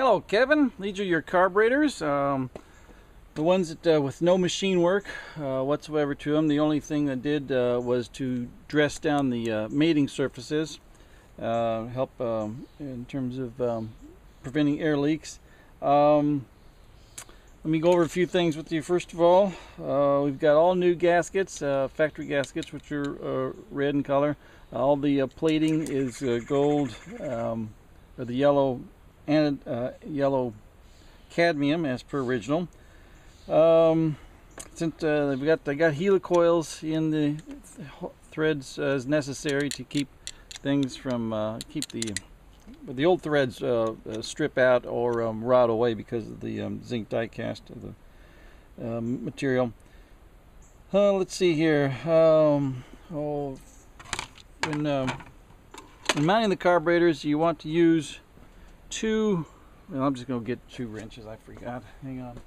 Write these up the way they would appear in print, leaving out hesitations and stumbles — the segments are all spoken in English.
Hello, Kevin. These are your carburetors. The ones that with no machine work whatsoever to them. The only thing that did was to dress down the mating surfaces, help in terms of preventing air leaks. Let me go over a few things with you. First of all, we've got all new gaskets, factory gaskets, which are red in color. All the plating is gold, or the yellow and yellow cadmium as per original. Since I got helicoils in the threads as necessary to keep things from keep the old threads strip out or rot away because of the zinc die cast of the material. Let's see here. When mounting the carburetors, you want to use two. Well, I'm just going to get 2 wrenches. I forgot. Hang on.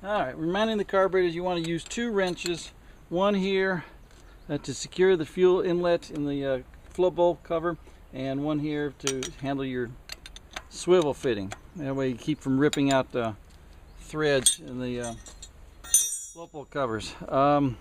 Alright, we're mounting the carburetors. You want to use 2 wrenches. One here to secure the fuel inlet in the flow bulb cover, and one here to handle your swivel fitting. That way you keep from ripping out the threads in the flow bulb covers. I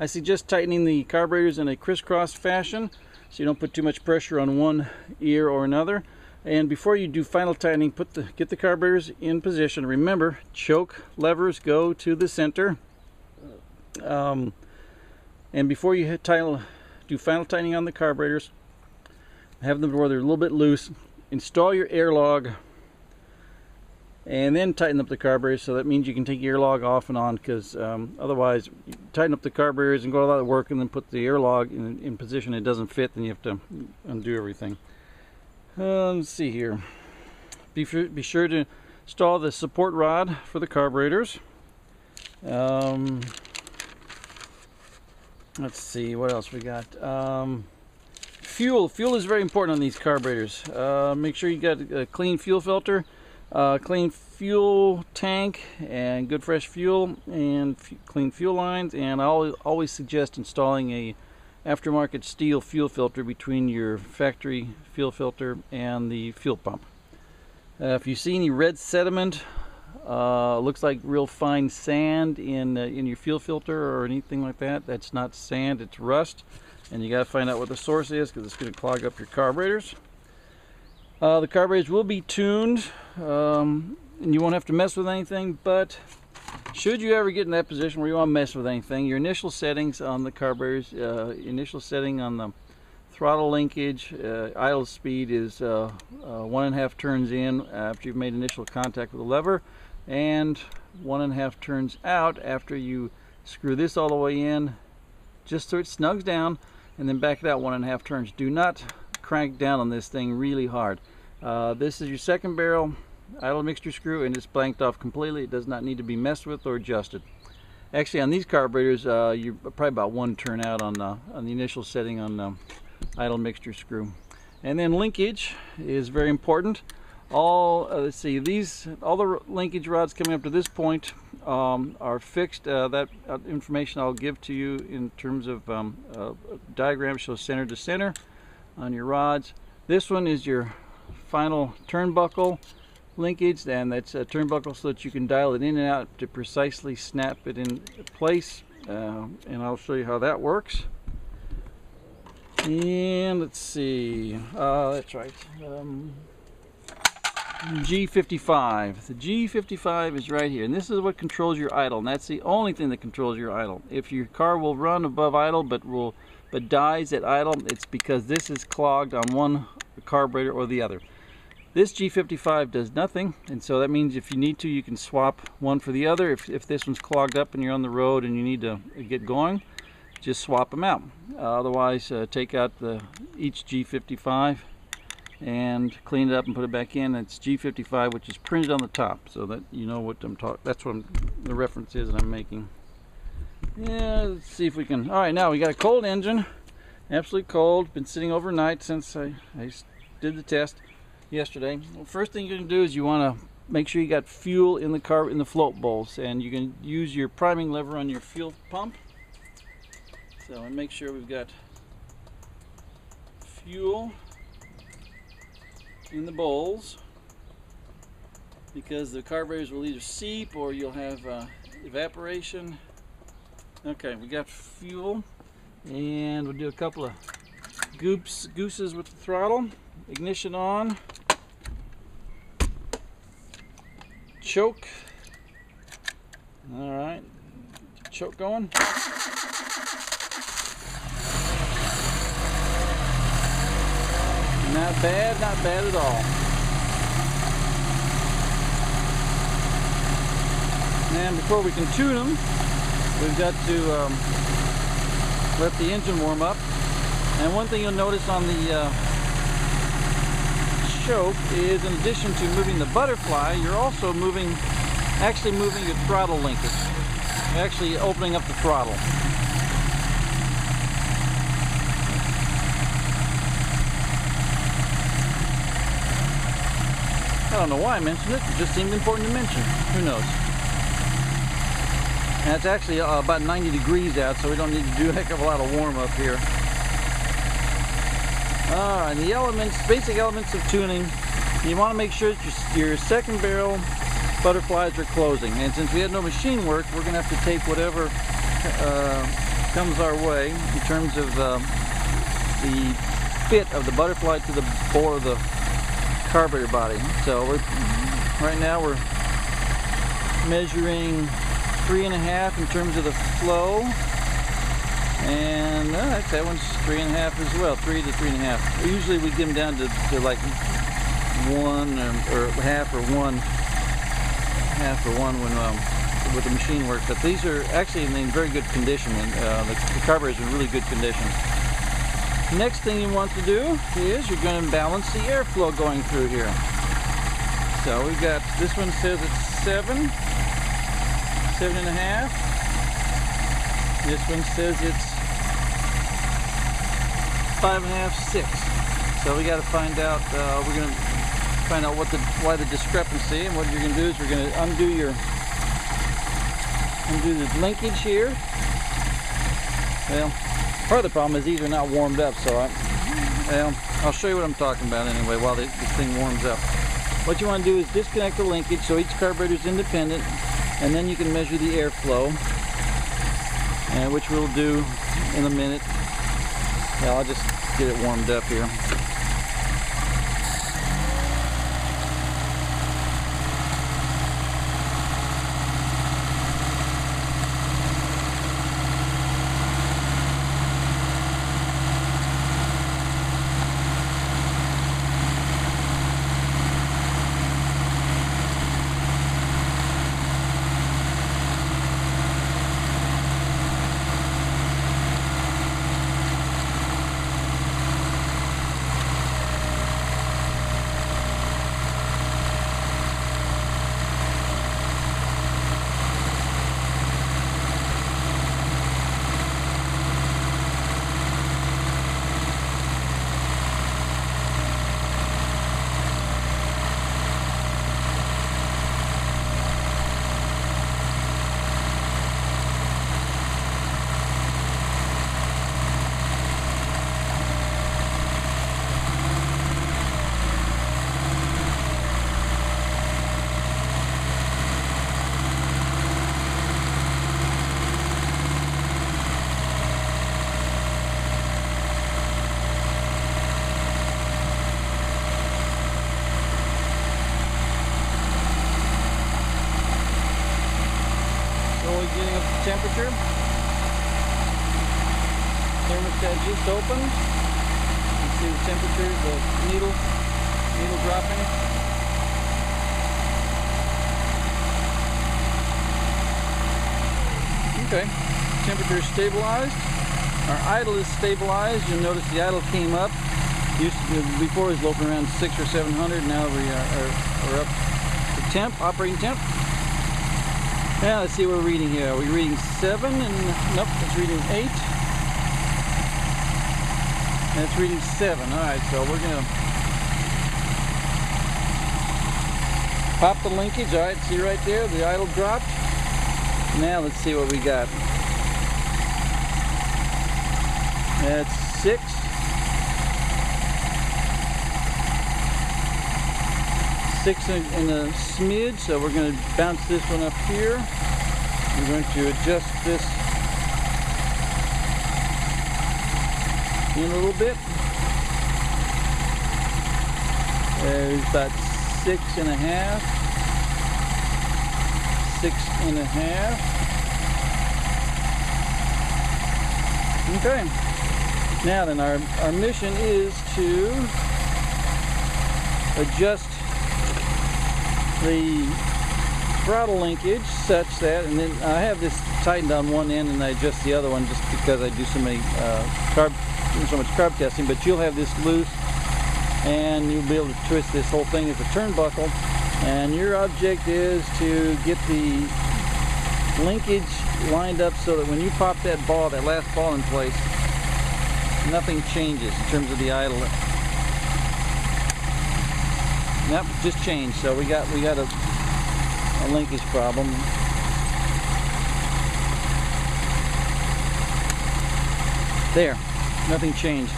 suggest tightening the carburetors in a crisscross fashion so you don't put too much pressure on one ear or another. And before you do final tightening, get the carburetors in position. Remember, choke levers go to the center. And before you do final tightening on the carburetors, have them where they're a little bit loose. Install your air log, and then tighten up the carburetors. So that means you can take your air log off and on, because otherwise, you tighten up the carburetors and go a lot of work, and then put the air log in position. It doesn't fit, then you have to undo everything. Let's see here. Be sure to install the support rod for the carburetors. Let's see what else we got. Fuel is very important on these carburetors. Make sure you got a clean fuel filter, clean fuel tank, and good fresh fuel, and clean fuel lines. And I always suggest installing a aftermarket steel fuel filter between your factory fuel filter and the fuel pump. If you see any red sediment, looks like real fine sand in your fuel filter or anything like that, that's not sand, it's rust, and you got to find out what the source is, because it's going to clog up your carburetors. The carburetors will be tuned, and you won't have to mess with anything, but should you ever get in that position where you want to mess with anything, your initial settings on the carburetors, initial setting on the throttle linkage, idle speed is 1.5 turns in after you've made initial contact with the lever, and 1.5 turns out after you screw this all the way in, just so it snugs down, and then back it out 1.5 turns. Do not crank down on this thing really hard. This is your second barrel idle mixture screw, and it's blanked off completely. It does not need to be messed with or adjusted. Actually, on these carburetors, you're probably about 1 turn out on the initial setting on the idle mixture screw. And then linkage is very important. Let's see, all the linkage rods coming up to this point are fixed. That information I'll give to you in terms of diagram shows center to center on your rods. This one is your final turnbuckle linkage, and that's a turnbuckle so that you can dial it in and out to precisely snap it in place, and I'll show you how that works. And let's see, that's right, G55. The G55 is right here, and this is what controls your idle, and that's the only thing that controls your idle. If your car will run above idle but dies at idle, it's because this is clogged on one carburetor or the other. This G55 does nothing, and so that means if you need to, you can swap one for the other. If this one's clogged up and you're on the road and you need to get going, just swap them out. Otherwise, take out each G55 and clean it up and put it back in. It's G55, which is printed on the top, so that you know what I'm talking. That's what the reference is that I'm making. Yeah, let's see if we can. All right, now we got a cold engine. Absolutely cold. Been sitting overnight since I did the test yesterday. Well, first thing you're going to do is you want to make sure you got fuel in the float bowls, and you can use your priming lever on your fuel pump. So I make sure we've got fuel in the bowls, because the carburetors will either seep or you'll have evaporation. Okay, we got fuel, and we'll do a couple of gooses with the throttle. Ignition on. Choke. Alright, choke going. Not bad at all. And before we can tune them, we've got to let the engine warm up. And one thing you'll notice on the choke is, in addition to moving the butterfly, you're also actually moving your throttle linkage. You're actually opening up the throttle. I don't know why I mentioned it. It just seemed important to mention. Who knows? And it's actually about 90 degrees out, so we don't need to do a heck of a lot of warm up here. Alright, the elements, basic elements of tuning. You want to make sure that your second barrel butterflies are closing. And since we had no machine work, we're going to have to tape whatever comes our way in terms of the fit of the butterfly to the bore of the carburetor body. So right now we're measuring 3.5 in terms of the flow, and that one's 3.5 as well, 3 to 3.5. Usually we get them down to like 1 or half or one when with the machine work. But these are actually in very good condition, and the carburetor is in really good condition. Next thing you want to do is you're going to balance the airflow going through here. So we've got, this one says it's 7.5. This one says it's 5.5, 6. So we got to find out. We're going to find out why the discrepancy. And what you're going to do is we're going to undo the linkage here. Well, part of the problem is these are not warmed up, so I'll show you what I'm talking about anyway while this thing warms up. What you want to do is disconnect the linkage so each carburetor is independent, and then you can measure the airflow, which we'll do in a minute. I'll just get it warmed up here. Getting up the temperature. Thermostat just opened. You can see the temperature, the needle dropping. Okay, temperature is stabilized. Our idle is stabilized. You'll notice the idle came up. Before it was loping around 600 or 700. Now we're up to temp, operating temp. Now let's see what we're reading here. Are we reading 7? And nope, it's reading 8. That's reading 7. Alright, so we're going to pop the linkage. Alright, see right there, the idle dropped. Now let's see what we got. That's 6. 6 in a smidge, so we're going to bounce this one up here. We're going to adjust this in a little bit. There's about 6.5. 6.5. Okay. Now then, our mission is to adjust the throttle linkage such that, and then I have this tightened on one end and I adjust the other one just because I do so much carb testing, but you'll have this loose and you'll be able to twist this whole thing as a turnbuckle, and your object is to get the linkage lined up so that when you pop that ball, that last ball in place, nothing changes in terms of the idle. Nope, just changed. So we got a linkage problem. There, nothing changed.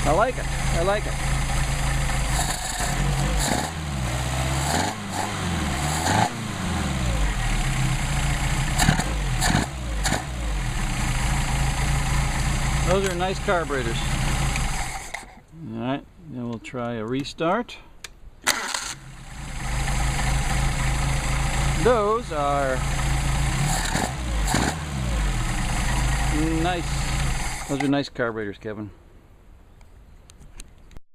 I like it. I like it. Those are nice carburetors. All right, then we'll try a restart. Those are nice. Those are nice carburetors, Kevin.